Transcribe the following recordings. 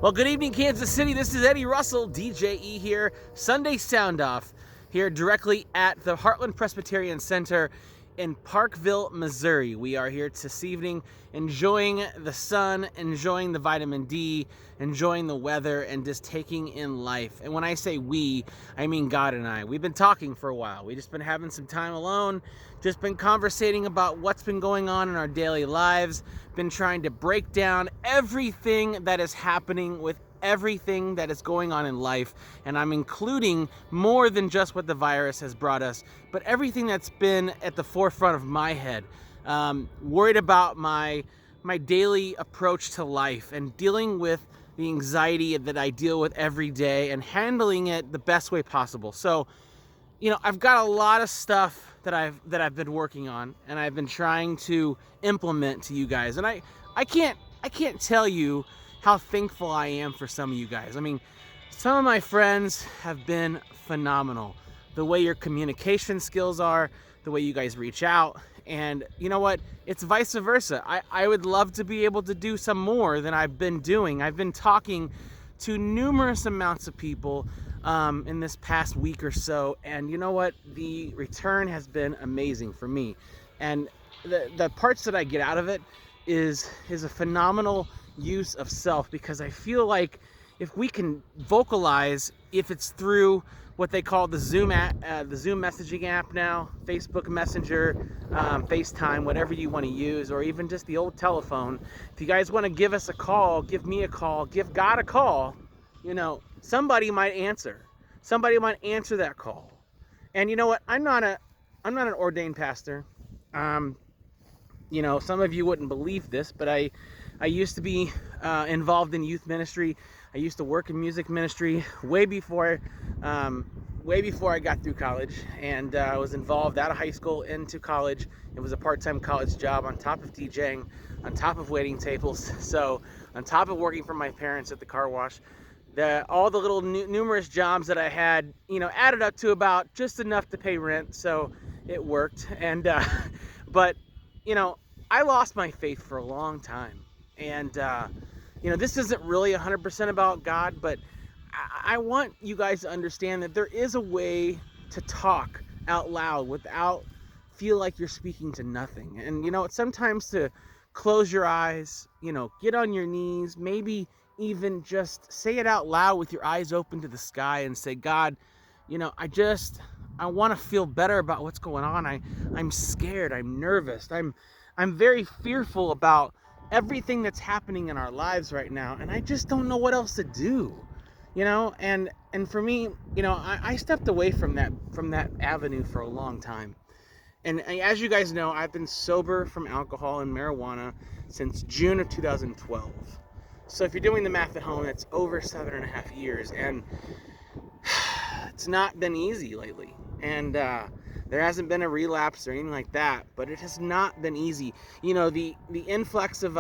Well, good evening, Kansas City. This is Eddie Russell, DJE here, Sunday Sound Off, here directly at the Heartland Presbyterian Center in Parkville, Missouri. We are here this evening enjoying the sun, enjoying the vitamin D, enjoying the weather, and just taking in life. And when I say we, I mean God and I. We've been talking for a while. We've just been having some time alone, just been conversating about what's been going on in our daily lives, been trying to break down everything that is happening with everything that is going on in life, and I'm including more than just what the virus has brought us, but everything that's been at the forefront of my head. Worried about my daily approach to life and dealing with the anxiety that I deal with every day and handling it the best way possible. So, I've got a lot of stuff that I've been working on and I've been trying to implement to you guys, and I can't tell you how thankful I am for some of you guys. I mean, some of my friends have been phenomenal. The way your communication skills are, the way you guys reach out, and you know what? It's vice versa. I would love to be able to do some more than I've been doing. I've been talking to numerous amounts of people in this past week or so, and you know what? The return has been amazing for me. And the parts that I get out of it is a phenomenal use of self, because I feel like if we can vocalize, if it's through what they call the Zoom messaging app now, Facebook Messenger, FaceTime, whatever you want to use, or even just the old telephone. If you guys want to give us a call, give me a call, give God a call, somebody might answer. Somebody might answer that call. And you know what? I'm not an ordained pastor. Some of you wouldn't believe this, but I used to be involved in youth ministry. I used to work in music ministry way before I got through college, and I was involved out of high school into college. It was a part-time college job on top of DJing, on top of waiting tables, so on top of working for my parents at the car wash. All the little numerous jobs that I had, added up to about just enough to pay rent, so it worked. And but I lost my faith for a long time. And, this isn't really 100% about God, but I want you guys to understand that there is a way to talk out loud without feel like you're speaking to nothing. And, sometimes to close your eyes, get on your knees, maybe even just say it out loud with your eyes open to the sky and say, God, I want to feel better about what's going on. I'm scared. I'm nervous. I'm very fearful about everything that's happening in our lives right now, and I just don't know what else to do, and for me, I stepped away from that avenue for a long time. And as you guys know, I've been sober from alcohol and marijuana since June of 2012. So if you're doing the math at home, that's over 7.5 years, and it's not been easy lately. And there hasn't been a relapse or anything like that, but it has not been easy. The influx of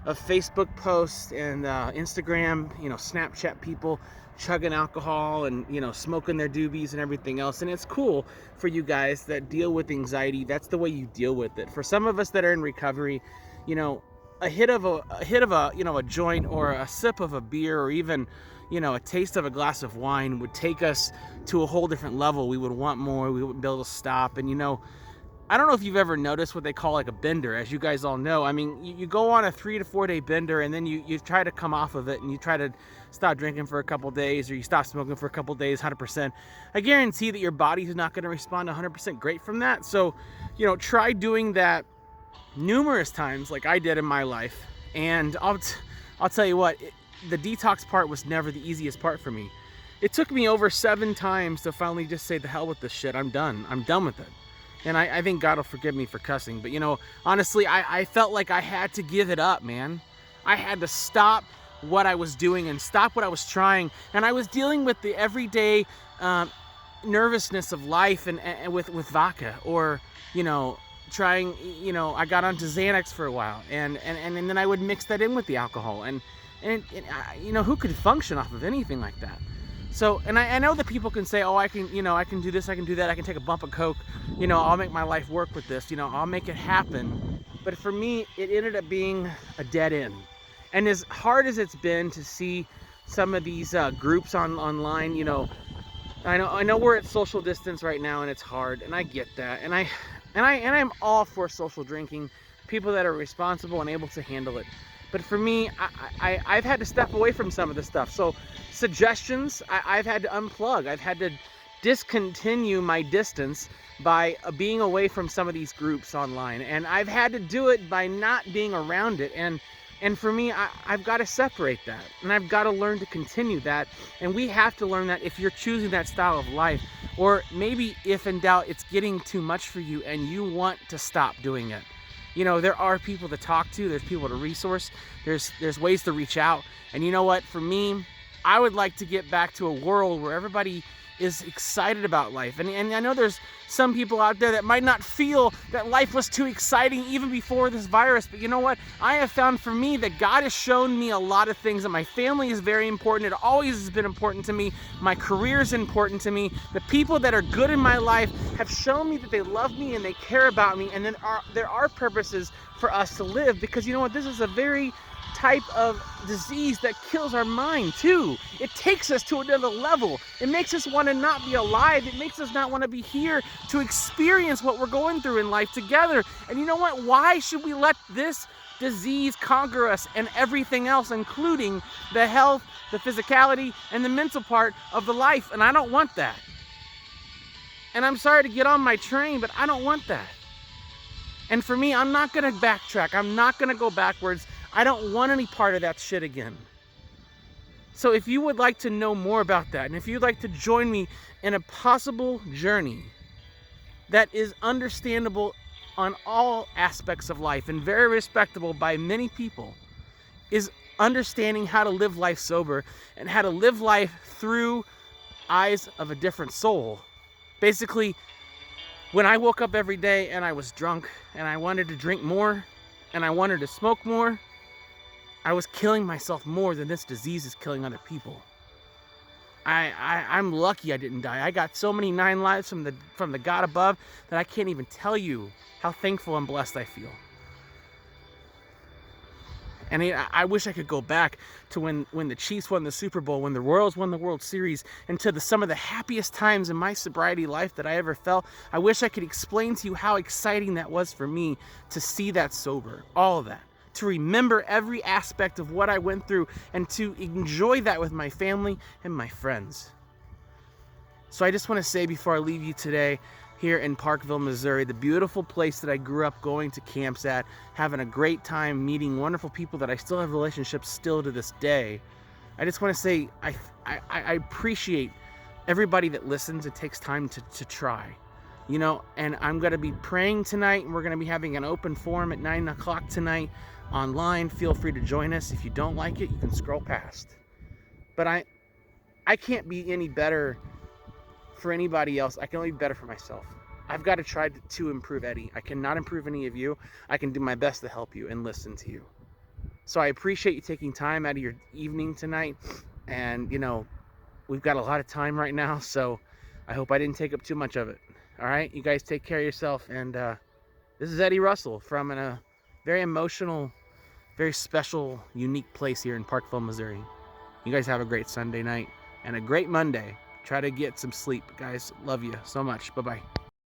Facebook posts and Instagram, Snapchat people chugging alcohol and, smoking their doobies and everything else. And it's cool for you guys that deal with anxiety. That's the way you deal with it. For some of us that are in recovery, a hit of a joint or a sip of a beer, or even a taste of a glass of wine would take us to a whole different level. We would want more. We wouldn't be able to stop. And I don't know if you've ever noticed what they call like a bender. As you guys all know, I mean, you go on a 3 to 4 day bender, and then you try to come off of it, and you try to stop drinking for a couple days, or you stop smoking for a couple days 100%. I guarantee that your body's not going to respond 100% great from that. So try doing that numerous times like I did in my life. And I'll tell you what, the detox part was never the easiest part for me. It took me over 7 times to finally just say, the hell with this shit. I'm done with it. And I think God will forgive me for cussing. But honestly, I felt like I had to give it up, man. I had to stop what I was doing and stop what I was trying. And I was dealing with the everyday nervousness of life and with vodka, or trying, I got onto Xanax for a while, and then I would mix that in with the alcohol, and who could function off of anything like that? So, and I know that people can say, oh, I can do this, I can do that, I can take a bump of coke, I'll make my life work with this, I'll make it happen. But for me, it ended up being a dead end. And as hard as it's been to see some of these groups online, you know, I know we're at social distance right now and it's hard, and I get that. And I'm all for social drinking, people that are responsible and able to handle it. But for me, I've had to step away from some of the stuff. So suggestions, I've had to unplug. I've had to discontinue my distance by being away from some of these groups online. And I've had to do it by not being around it. And for me, I've got to separate that, and I've got to learn to continue that. And we have to learn that if you're choosing that style of life, or maybe if in doubt, it's getting too much for you and you want to stop doing it. You know, there are people to talk to, there's people to resource, there's ways to reach out. And you know what, for me, I would like to get back to a world where everybody is excited about life. And I know there's some people out there that might not feel that life was too exciting even before this virus, but you know what? I have found for me that God has shown me a lot of things, that my family is very important. It always has been important to me. My career is important to me. The people that are good in my life have shown me that they love me and they care about me, and then there are purposes for us to live, because you know what? This is a very type of disease that kills our mind too. It takes us to another level. It makes us want to not be alive. It makes us not want to be here to experience what we're going through in life together. And you know what? Why should we let this disease conquer us and everything else, including the health, the physicality, and the mental part of the life? And I don't want that. And I'm sorry to get on my train, but I don't want that. And for me, I'm not going to backtrack. I'm not going to go backwards. I don't want any part of that shit again. So if you would like to know more about that, and if you'd like to join me in a possible journey that is understandable on all aspects of life and very respectable by many people, is understanding how to live life sober and how to live life through eyes of a different soul. Basically, when I woke up every day and I was drunk and I wanted to drink more and I wanted to smoke more, I was killing myself more than this disease is killing other people. I'm lucky I didn't die. I got so many 9 lives from the God above that I can't even tell you how thankful and blessed I feel. And I wish I could go back to when the Chiefs won the Super Bowl, when the Royals won the World Series, and to some of the happiest times in my sobriety life that I ever felt. I wish I could explain to you how exciting that was for me to see that sober, all of that. To remember every aspect of what I went through and to enjoy that with my family and my friends. So I just want to say before I leave you today, here in Parkville, Missouri, the beautiful place that I grew up going to camps at, having a great time, meeting wonderful people that I still have relationships still to this day. I just want to say I appreciate everybody that listens and takes time to try. You know, and I'm going to be praying tonight, and we're going to be having an open forum at 9 o'clock tonight online. Feel free to join us. If you don't like it, you can scroll past. But I can't be any better for anybody else. I can only be better for myself. I've got to try to improve Eddie. I cannot improve any of you. I can do my best to help you and listen to you. So I appreciate you taking time out of your evening tonight. And, you know, we've got a lot of time right now, so I hope I didn't take up too much of it. All right, you guys take care of yourself. And this is Eddie Russell from a very emotional, very special, unique place here in Parkville, Missouri. You guys have a great Sunday night and a great Monday. Try to get some sleep, guys. Love you so much. Bye-bye.